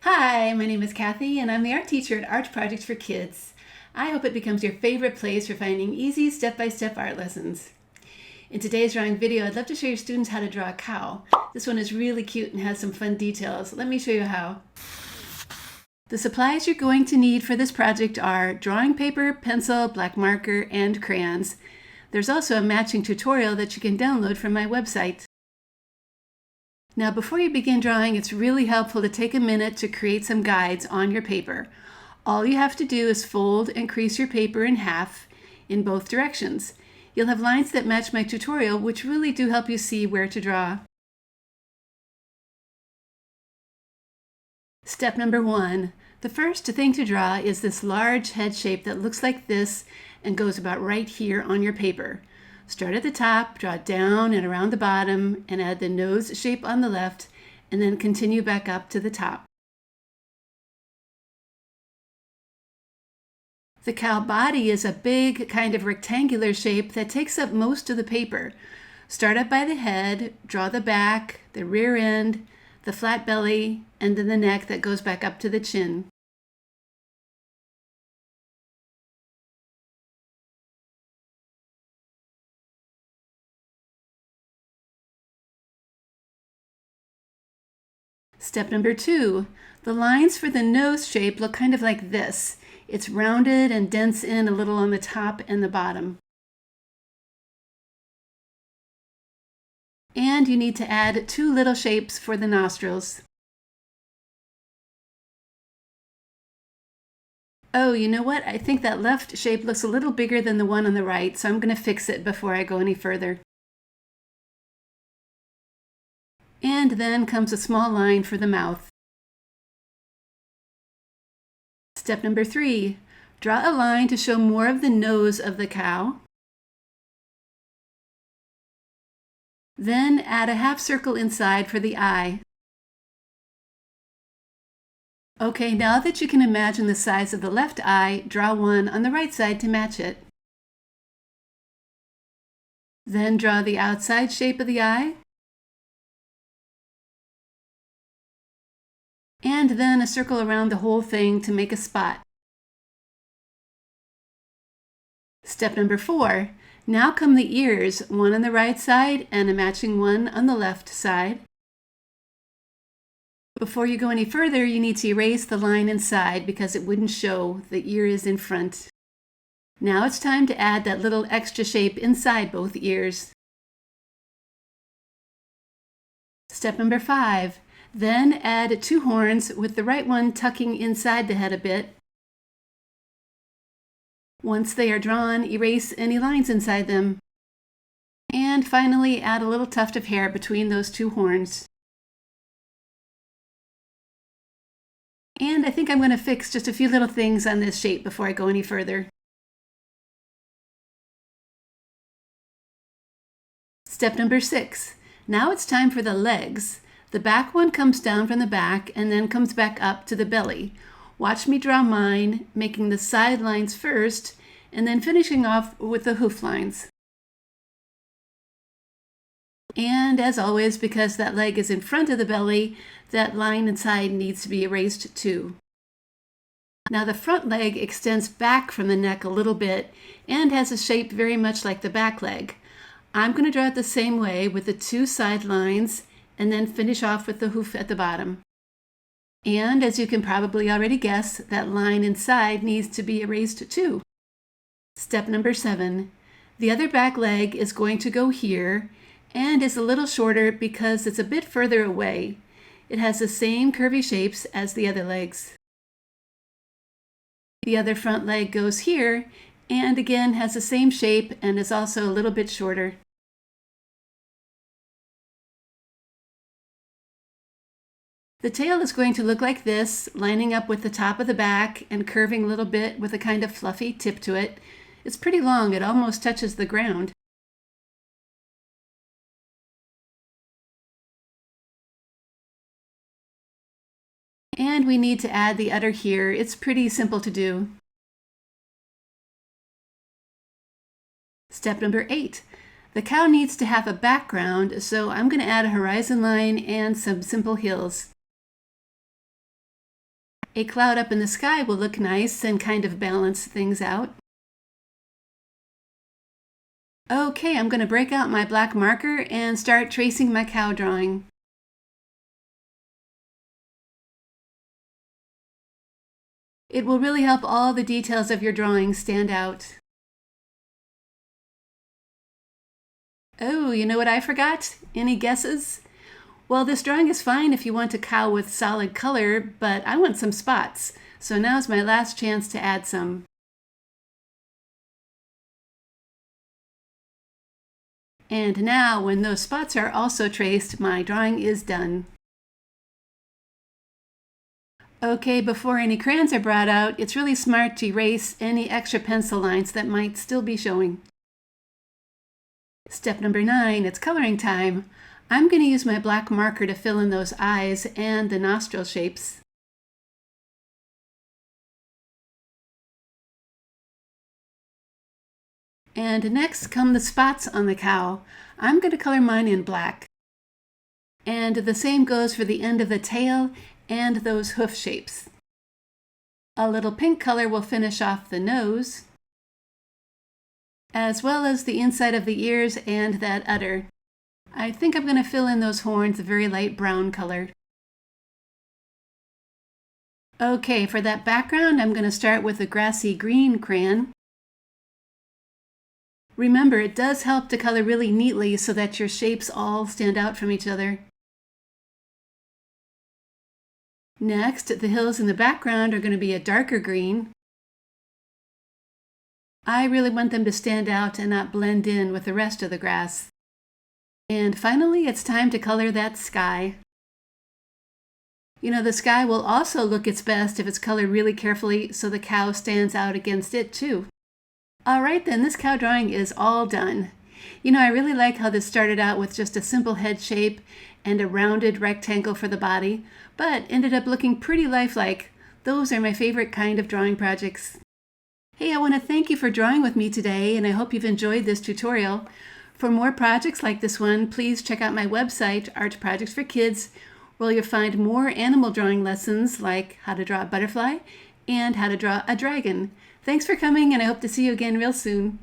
Hi, my name is Kathy and I'm the art teacher at Art Projects for Kids. I hope it becomes your favorite place for finding easy step-by-step art lessons. In today's drawing video, I'd love to show your students how to draw a cow. This one is really cute and has some fun details. Let me show you how. The supplies you're going to need for this project are drawing paper, pencil, black marker, and crayons. There's also a matching tutorial that you can download from my website. Now, before you begin drawing, it's really helpful to take a minute to create some guides on your paper. All you have to do is fold and crease your paper in half in both directions. You'll have lines that match my tutorial, which really do help you see where to draw. Step number 1. The first thing to draw is this large head shape that looks like this and goes about right here on your paper. Start at the top, draw down and around the bottom, and add the nose shape on the left, and then continue back up to the top. The cow body is a big kind of rectangular shape that takes up most of the paper. Start up by the head, draw the back, the rear end, the flat belly, and then the neck that goes back up to the chin. Step number 2. The lines for the nose shape look kind of like this. It's rounded and dents in a little on the top and the bottom. And you need to add 2 little shapes for the nostrils. Oh, you know what? I think that left shape looks a little bigger than the one on the right, so I'm going to fix it before I go any further. And then comes a small line for the mouth. Step number 3. Draw a line to show more of the nose of the cow. Then add a half circle inside for the eye. Okay, now that you can imagine the size of the left eye, draw one on the right side to match it. Then draw the outside shape of the eye. And then a circle around the whole thing to make a spot. Step number 4. Now come the ears, one on the right side and a matching one on the left side. Before you go any further, you need to erase the line inside because it wouldn't show the ear is in front. Now it's time to add that little extra shape inside both ears. Step number 5. Then add 2 horns with the right one tucking inside the head a bit. Once they are drawn, erase any lines inside them. And finally, add a little tuft of hair between those 2 horns. And I think I'm going to fix just a few little things on this shape before I go any further. Step number 6. Now it's time for the legs. The back one comes down from the back and then comes back up to the belly. Watch me draw mine, making the side lines first, and then finishing off with the hoof lines. And as always, because that leg is in front of the belly, that line inside needs to be erased too. Now the front leg extends back from the neck a little bit and has a shape very much like the back leg. I'm going to draw it the same way with the 2 side lines and then finish off with the hoof at the bottom. And as you can probably already guess, that line inside needs to be erased too. Step number 7. The other back leg is going to go here and is a little shorter because it's a bit further away. It has the same curvy shapes as the other legs. The other front leg goes here and again has the same shape and is also a little bit shorter. The tail is going to look like this, lining up with the top of the back and curving a little bit with a kind of fluffy tip to it. It's pretty long, it almost touches the ground. And we need to add the udder here. It's pretty simple to do. Step number 8. The cow needs to have a background, so I'm going to add a horizon line and some simple hills. A cloud up in the sky will look nice and kind of balance things out. Okay, I'm going to break out my black marker and start tracing my cow drawing. It will really help all the details of your drawing stand out. Oh, you know what I forgot? Any guesses? Well, this drawing is fine if you want a cow with solid color, but I want some spots. So now's my last chance to add some. And now, when those spots are also traced, my drawing is done. Okay, before any crayons are brought out, it's really smart to erase any extra pencil lines that might still be showing. Step number 9, it's coloring time. I'm going to use my black marker to fill in those eyes and the nostril shapes. And next come the spots on the cow. I'm going to color mine in black. And the same goes for the end of the tail and those hoof shapes. A little pink color will finish off the nose, as well as the inside of the ears and that udder. I think I'm going to fill in those horns a very light brown color. Okay, for that background, I'm going to start with a grassy green crayon. Remember, it does help to color really neatly so that your shapes all stand out from each other. Next, the hills in the background are going to be a darker green. I really want them to stand out and not blend in with the rest of the grass. And finally, it's time to color that sky. You know, the sky will also look its best if it's colored really carefully so the cow stands out against it too. All right then, this cow drawing is all done. You know, I really like how this started out with just a simple head shape and a rounded rectangle for the body, but ended up looking pretty lifelike. Those are my favorite kind of drawing projects. Hey, I want to thank you for drawing with me today, and I hope you've enjoyed this tutorial. For more projects like this one, please check out my website, Art Projects for Kids, where you'll find more animal drawing lessons like how to draw a butterfly and how to draw a dragon. Thanks for coming, and I hope to see you again real soon.